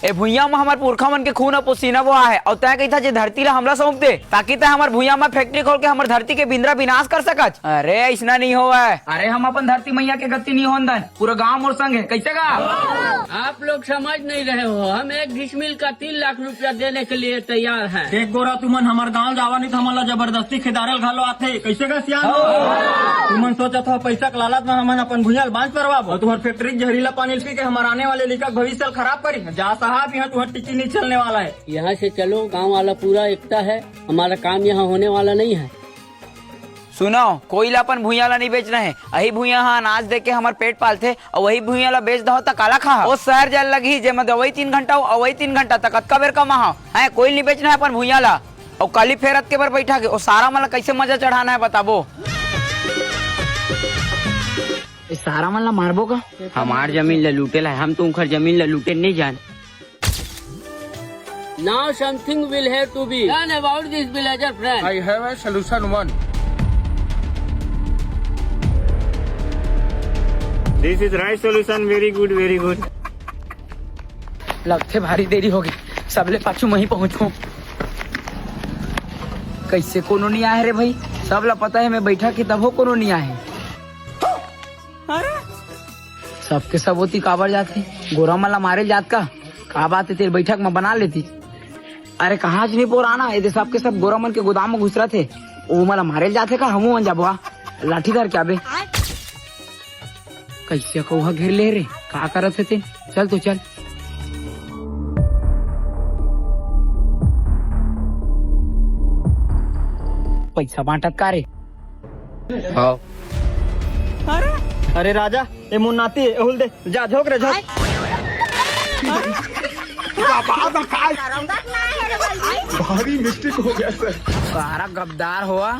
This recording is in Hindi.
ए भुइया में हमार पुरखा मन के खून और पसीना वो है और तय कही था जे धरती ला हमला सौंप दे ताकि तय हमार भुइया में फैक्ट्री खोल के हमार धरती के बिंद्रा विनाश कर सकत। अरे ऐसा नहीं होवा है। अरे हम अपन धरती मैया के गति नहीं होन दन, पूरा गांव मोर संग है। कैसे गा आप लोग समझ नहीं रहे हो, हम 1 डिसमिल का 3 लाख रुपया देने के लिए तैयार हैं। एक गोरा तुमन हमार गांव जावा नहीं था, हमारा जबरदस्ती खिदारल घालो आथे। कैसे का सियान तुमन सोचा था पैसा के लालच में हमन अपन भुइयाल बांध करवाब और तुम्हार फैक्ट्री जहरीला पानी पी के हमारे आने वाले लिखा भविष्य खराब करी। जा साहब यहाँ तुम्हारा टिक्की नहीं चलने वाला है। यहाँ से चलो, गांव वाला पूरा एकता है, हमारा काम यहाँ होने वाला नहीं है। सुनो, कोयला अपन भुइया ला नहीं बेचना है। यही भुइया हाँ अनाज दे के हमार पेट पालते और वही भुइया ला बेच दो तक काला खा। वो शहर जाए लगी जे मत वही 3 घंटा और वही 3 घंटा तक कतका बेर कमा है। कोई नहीं बेचना है अपन भुइया ला और काली फेरत के बार बैठा के और सारा मला कैसे मजा चढ़ाना है बताबो। सारा मला मारबो का? हमार जमीन ला लूटे ला, हम तुमखर जमीन ला लूटे नहीं जान। Now something will have to be done about this villager friend. I have a solution one. This is right solution. Very good, very good. लगते भारी देरी हो गई, सबले पाछू वहीं पहुँचू। कैसे कोनो नहीं आए रे भाई, सब ला पता है मैं बैठा के तब हो कोनो नहीं आए। सबके सब होती काबर जाते, गोरा मला मारे जात का बात है तेरे बैठक में बना लेती। अरे कहाँ नहीं पुराना ये सबके सब गोरा मन के गोदाम में घुस रहे थे, वो मला मारे जाते का हमू जाबुआ लाठी धर क्या बे। कैसे कौहा घेर ले रे, का करत थे? चल तो चल। पैसा बांटत का रे? हाँ। अरे राजा ये मुन्नाती एहुल दे, जा झोक रे झोक। भारी मिस्टेक हो गया सर। सारा गद्दार हुआ।